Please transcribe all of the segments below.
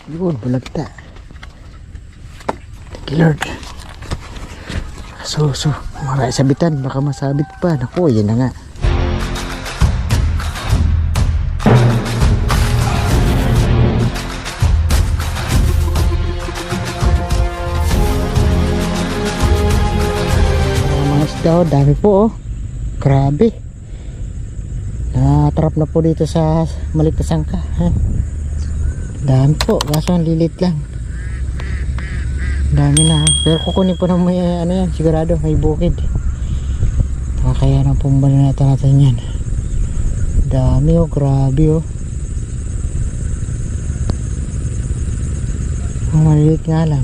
Yun, bulagta. Thank you, Lord. So, maray sabitan. Baka masabit pa. Naku, yan na nga. Mga isda, oh, dami po, oh. Grabe. Natrap na po dito sa maliit na sangka. Dami po, kaso ang lilit lang. Dami na, pero kukunin po na may ano yan, sigurado may bukid. Kaya na pumbala natin yan. Dami, oh, grabe, oh. Ang maliit nga lang.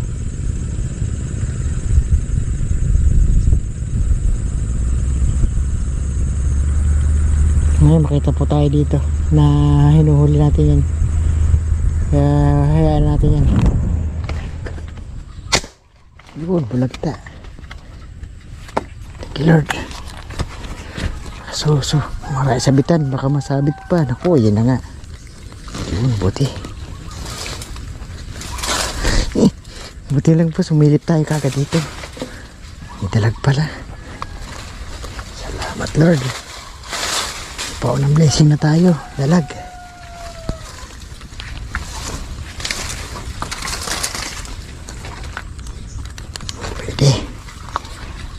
Ngayon makita po tayo dito na hinuhuli natin yan. Kaya hayaan natin yan. Yun, bulagta. Thank you, Lord. So, maray sabitan. Baka masabit pa. Naku, yan na nga. Yun, buti. Buti lang po, sumilip tayo kagad dito. May dalag pala. Salamat, Lord. Paunang blessing na tayo. Dalag. Pwede.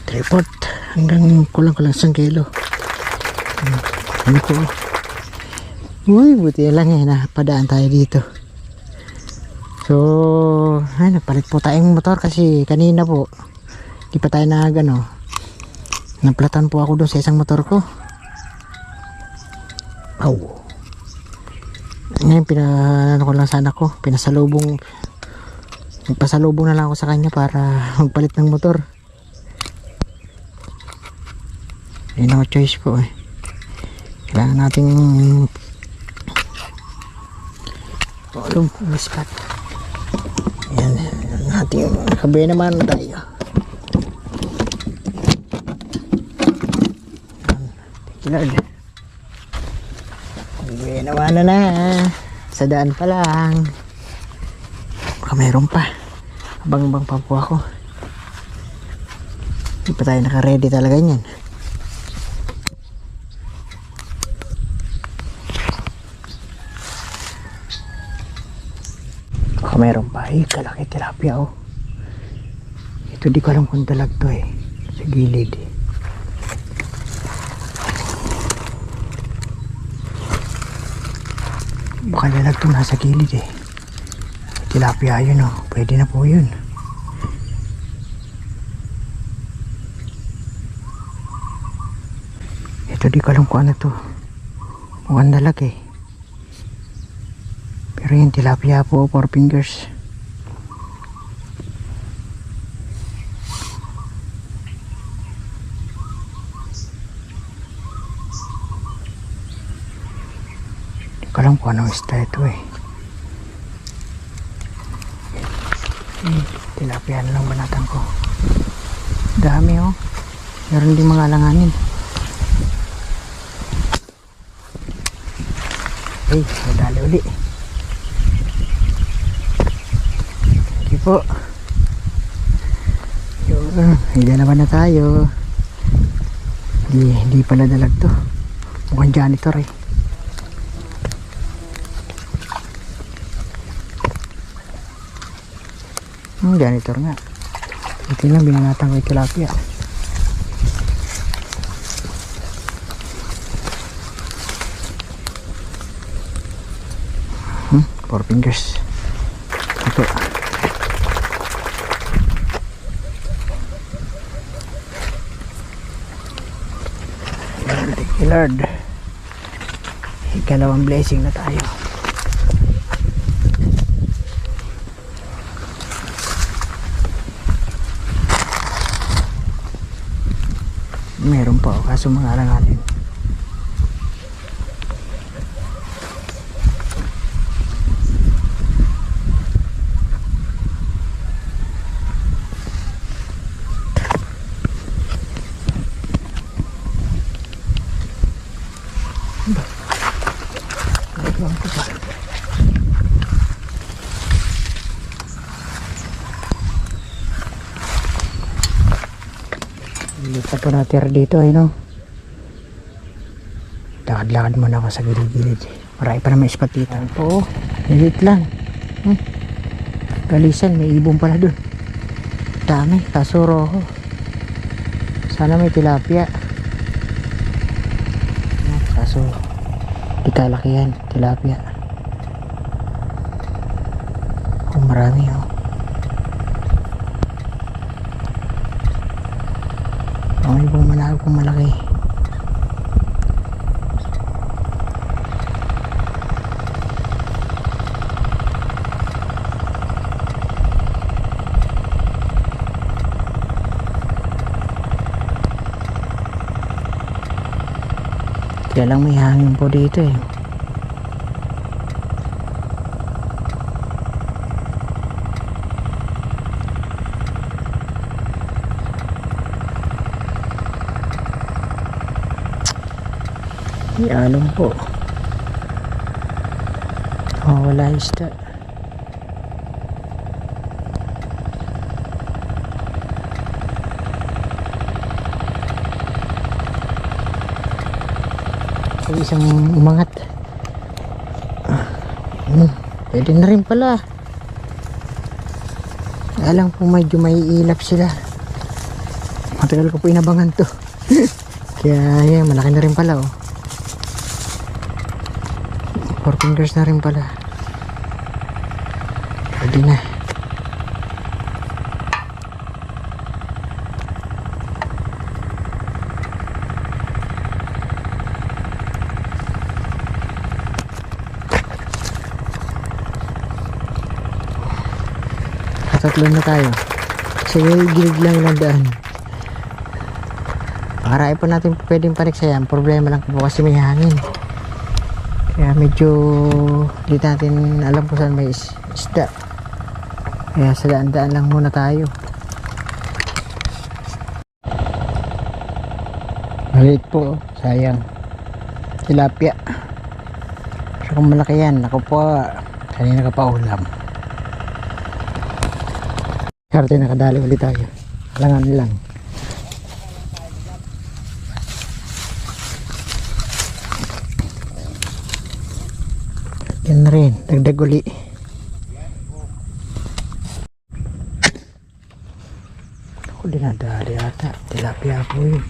Tripod. Hanggang kulang-kulang 1 kilo. Ano ko? Uy, buti lang eh. Napadaan tayo dito. So, ay, nagpalit po tayong motor kasi kanina po di pa tayo naplatan po ako doon sa isang motor ko. Ngayon ko lang sana ko, nagpasalubong na lang ako sa kanya para magpalit ng motor. Yun ang choice po eh. Kailangan nating mispat. Yan natin, nakabaya naman tayo. Lord, naman na sa daan pa lang. Baka mayroon pa. Abang-abang pa po ako. Hindi pa tayo naka-ready talaga yan. Baka mayroon pa. Ay, kalaki tilapia, oh. Ito di ko alam kung dalag to eh. Sa gilid eh. Baka lalag ito nasa gilid eh. Tilapia yun, oh. Pwede na po yun. Ito di ko alam kung ano to. Mukhang dalag eh. Pero yung tilapia po, 4 fingers. Alam ko anong isda ito eh. Tilapia na lang banatan ko. Dami, oh. Meron din mga alanganin. Ay, nadali uli. Sige po. Yun, hindi naman na tayo. Hindi pala dalag to. Mukhang janitor eh. Janitor nga. Ito lang binanatan ko yung tilapia. 4 fingers. Ito. Thank you, Lord. Ikalawang blessing na tayo. Meron pa, kaso mga alanganin. Lipat po natin dito ay no. Lakad-lakad muna ako sa gilid-gilid. Marami pa naman spot dito. Oo, lilit lang. Galisan, may ibon pala dun. Dami, kaso roho. Sana may tilapia. Kaso di kalakihan, tilapia. Oh, marami oh. Ang ibong manahal kong malaki. Kaya lang may hangin po dito eh. May alon po. Oh, wala isda. Isang umangat. Pwede na rin pala. Alam po medyo may ilap sila. Matagal ko po inabangan to. Kaya yan, malaki na rin pala oh. 4 fingers na rin pala. Pwede na. Tatlo na tayo. Kasi gilid lang yung daan. Pakarami po natin pwedeng paniksayan. Problema lang po kasi may hangin. Kaya medyo hindi natin alam kung saan may isda. Kaya sa daan-daan lang muna tayo. Maliit po. Sayang. Tilapia. Pero kung malaki yan, ako po kanina ka pa ulam. Karte nakadali ulit tayo. Alangan lang. Yan na rin. Dagdag uli. Ako din nadali ata. Tilapia po yun.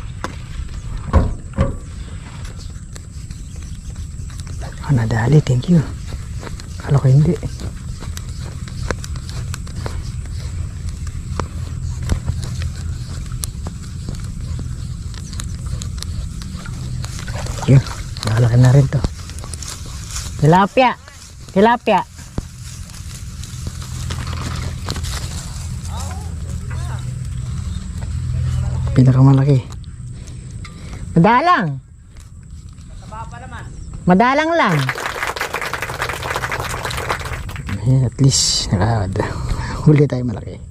Nadali. Thank you. Kala ko hindi. Yun, malaki na rin to. Tilapia! Tilapia! Pinakamalaki. Madalang! Madalang lang! Ayan, at least huli tayo malaki.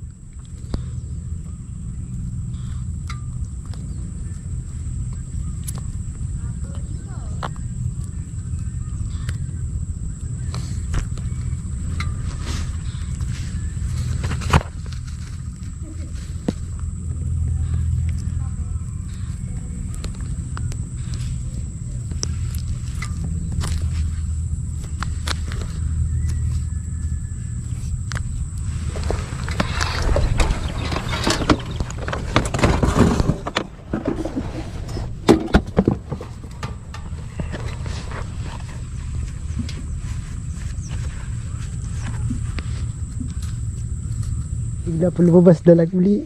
Bigla po lumabas dalag uli.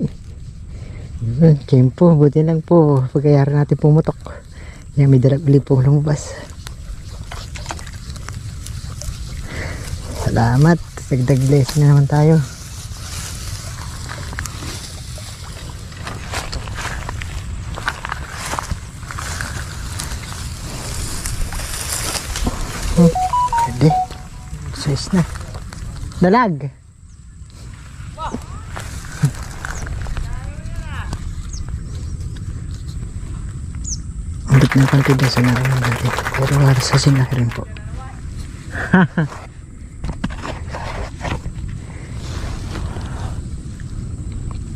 Tiyempo, buti lang po pagkayari natin pumutok. Yan, may dalag uli po lumabas. Salamat, dagdag blessing na naman tayo. Pwede, size na dalag. Ng kantida sa naroon natin, pero halos sa sinaki rin po.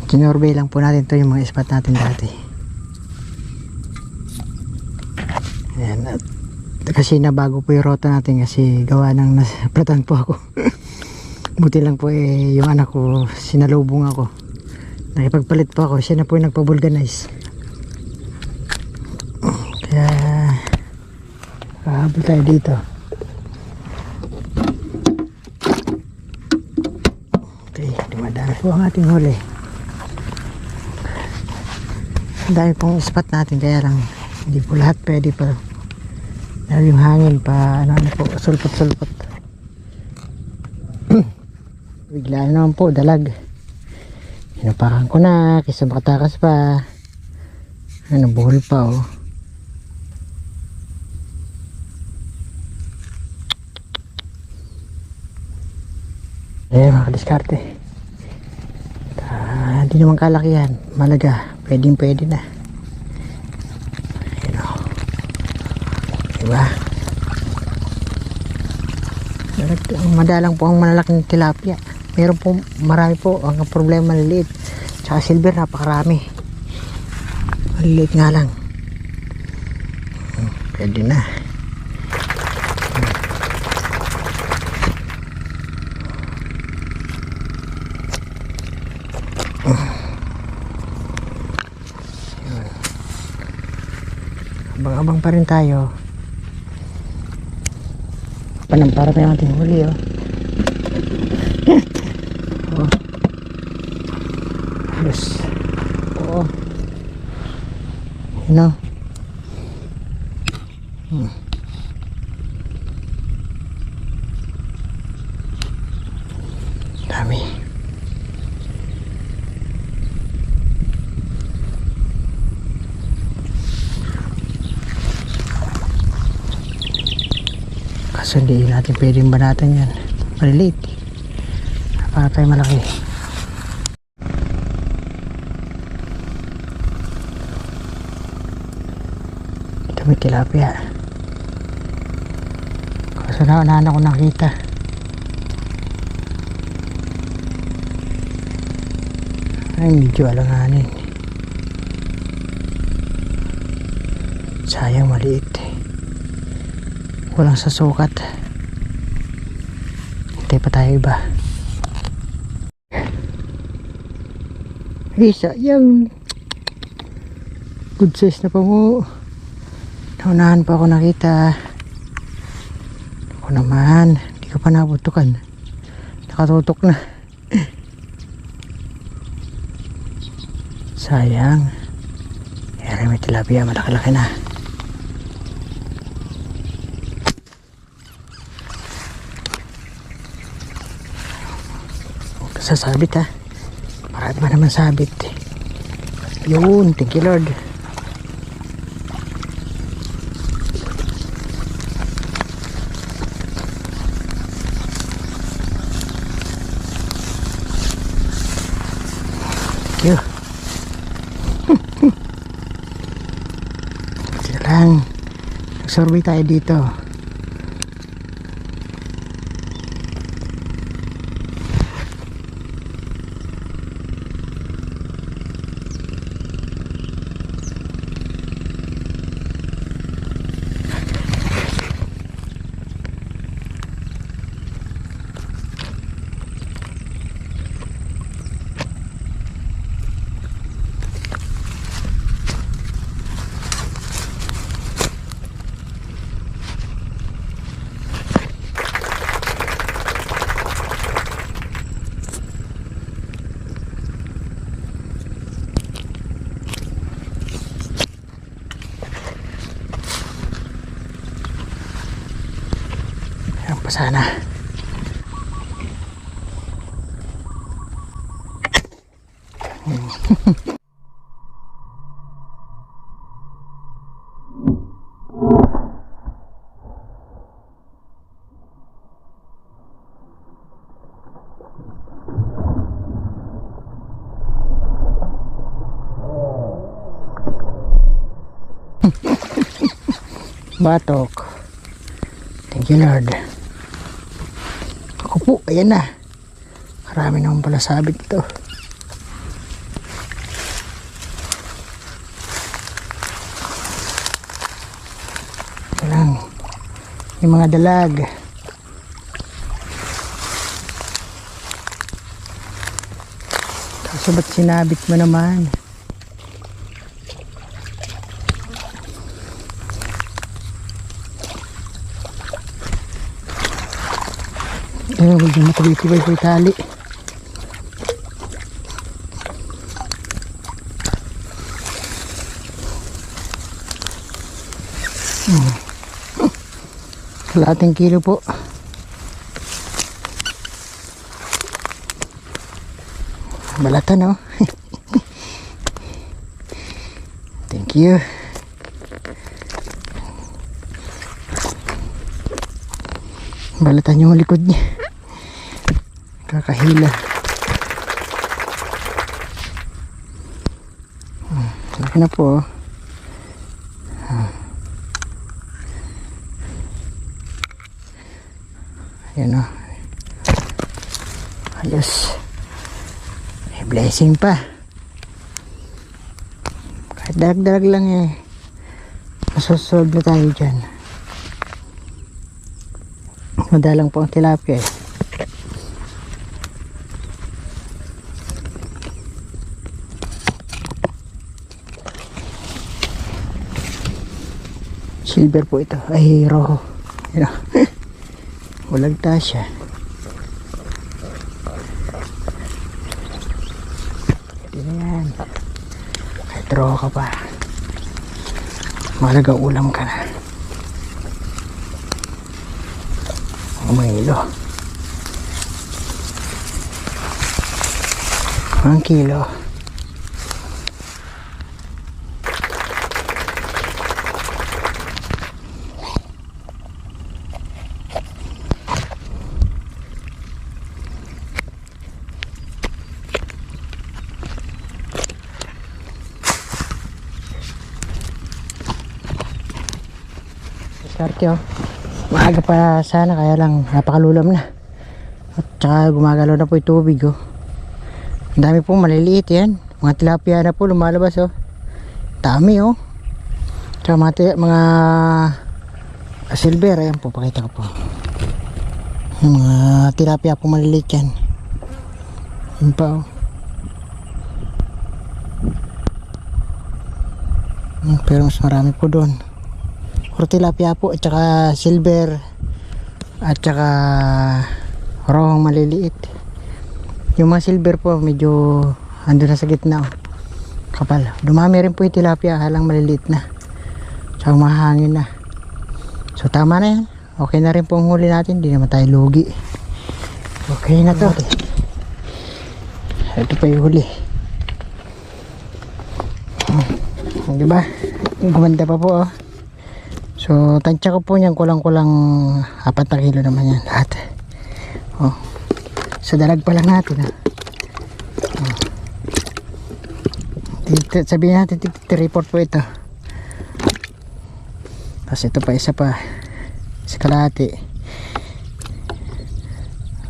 Kinurbay lang po natin to yung mga spot natin dati. Kasi nabago po yung rota natin kasi gawa ng naplatan po ako. Buti lang po yung anak ko, sinalubong ako. Nakipagpalit po ako, siya na po yung nagpa-vulcanize. Kaya hahabol tayo dito. Okay, dumadami po ang ating huli. Ang dami pong spot natin, kaya lang hindi po lahat pwede pa. Dahil yung hangin pa ano po, sulpot-sulpot. Bigla naman po, dalag. Hinapakan ko na, kaysa makatakas pa. Ano, buhol pa oh. Mga diskarte. Hindi naman kalakihan, malaga, pwedeng pwede na. Ayan o, diba? Madalang po ang malalaking tilapia. Meron po, marami po. Ang problema maliliit, tsaka silver napakarami. Maliliit nga lang. Pwede na. Abang-abang pa rin tayo. Panampara pa yung ating huli oh. Oh. Yes. Oo. You know. Dami. Kaso hindi natin pwedeng banatan yan. Maliliit. Para tayo malaki. Ito may tilapia. Kaso na ko nakita. Ay medyo alanganin. Sayang maliit. Walang sasukat. Hintay pa tayo iba. Isa yung good size na pa mo. Naunahan pa ako nakita. Ako naman, hindi ka pa nabutukan. Nakatutok na. Sayang. Kaya may tilapia, malaki-laki na. Sasabit ha. Marami pa naman sabit. Yun, thank you Lord. Thank you. Sige lang. Nag-survey tayo dito. Pa sana. Batok. Thank you Lord. Ako po, ayan na. Marami naman pala sabit ito. Ito lang. yung mga dalag. Kaso ba't sinabit mo naman? Ayun, medyo matibay-tibay po yung tali. Kalahating kilo po. Balatan, no? Thank you. Balatan yung likod niya. Kakahila. Laki na po. Ayan o. Ayos. May blessing pa. Kahit dalag-dalag lang eh. Masusolve na tayo dyan. Madalang po ang tilapia eh. Silver po ito. Ay, roho. Ayan o. Walang tasya. Hindi na yan. Kahit roho ka pa. Mahalaga ulam ka na. Umilo. 1 kilo. Diskarte oh. Maaga pa sana kaya lang napakalulam na. At saka gumagalaw na po yung tubig oh. Ang dami pong maliliit yan. Mga tilapia na po lumalabas oh. Dami oh. Tsaka mga silver. Ayan po, pakita ko po. Yung mga tilapia po maliliit yan. Yun pa oh. Pero mas marami po doon. Puro tilapia po at saka silver at saka rohong maliliit. Yung mga silver po medyo ando na sa gitna oh. Kapal. Dumami rin po yung tilapia halang maliliit na. Tsaka mahangin na. So tama na yan. Okay na rin po ang huli natin. Hindi naman tayo lugi. Okay na to. Ito pa yung huli. Diba? Gumanda pa po oh. So, tansya ko po niyan, kulang-kulang 4 na kilo naman yan lahat. Oh. So, dalag pa lang natin. Oh. Sabihin natin, 3-4 po ito. Tapos ito pa, isa pa. Isa kalahati.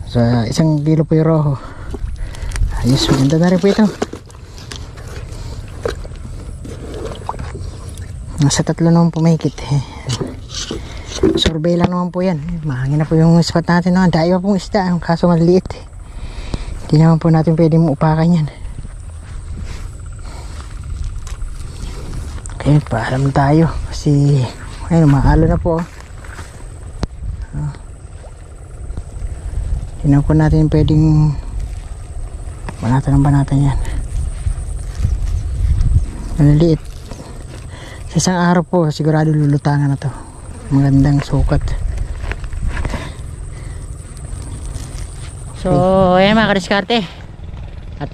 So, 1 kilo po yung roho. Ayos, maganda na rin po ito. Nasa 3 naman po mahigit eh. Survey lang naman po yan. Mahangin na po yung spot natin naman. Dahil pa pong isda. Kaso maliit eh. Hindi naman po natin pwedeng upakan yan. Okay, paalam tayo. Kasi ayun, maalo na po. Hindi naman po natin pwedeng banatan yan. Maliliit. Sa isang araw po sigurado lulutangan na to. Magandang sukat. So ayan mga kadiskarte. At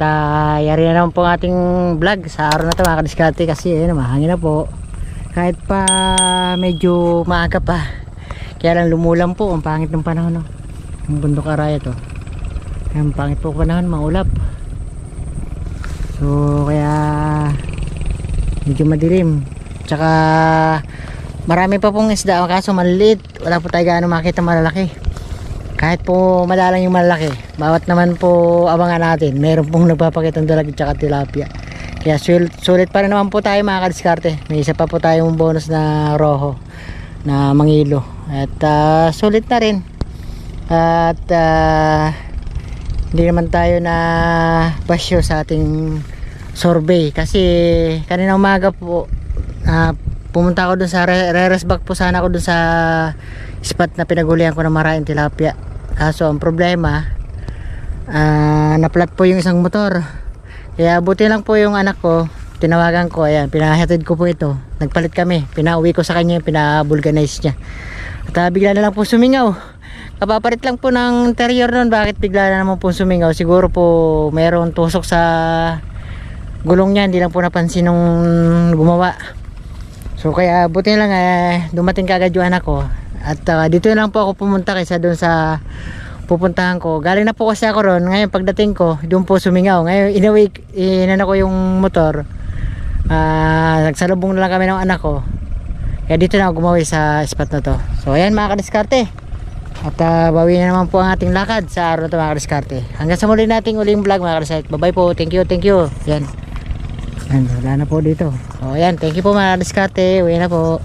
yari na naman po ang ating vlog sa araw na to mga kadiskarte. Kasi ayun, mahangin na po. Kahit pa medyo maaga pa. Kaya lang lumulam po. Ang pangit ng panahon no? Yung bundok araya to. Ang pangit po panahon, maulap. So kaya medyo madilim. Tsaka marami pa pong isda kaso maliliit. Wala po tayo gaano makita malalaki. Kahit po madalang yung malalaki, bawat naman po abangan natin, meron pong nagpapakitang dalag tsaka tilapia. Kaya sulit pa rin naman po tayo mga kadiskarte. May isa pa po tayong bonus na roho na mangilo. At sulit na rin. At hindi naman tayo na basyo sa ating survey kasi kanina umaga po pumunta ako dun sa reres back po sana ako dun sa spot na pinagulihan ko ng maraming tilapia. Kaso ang problema naplat po yung isang motor, kaya buti lang po yung anak ko, tinawagan ko, ayan, pinahatid ko po ito, nagpalit kami, pinauwi ko sa kanya, pinabulganize niya. At bigla na lang po sumingaw. Kapaparit lang po ng interior nun, bakit bigla na naman po sumingaw? Siguro po mayroong tusok sa gulong niya, hindi lang po napansin nung gumawa. So kaya buti lang dumating kagad yung anak ko. At dito lang po ako pumunta kaysa doon sa pupuntahan ko. Galing na po kasi ako ron. Ngayon pagdating ko, doon po sumingaw. Ngayon inana ko yung motor. Nagsalubong na lang kami ng anak ko. Kaya dito na ako gumawi sa spot na to. So ayan mga kadiskarte. At bawi na naman po ang ating lakad sa araw na ito mga kadiskarte. Hanggang sa muli nating uling vlog mga kadiskarte. Bye bye po. Thank you. Yan. Yan, wala na po dito. So ayan, thank you po mga kadiskarte. Uwi na po.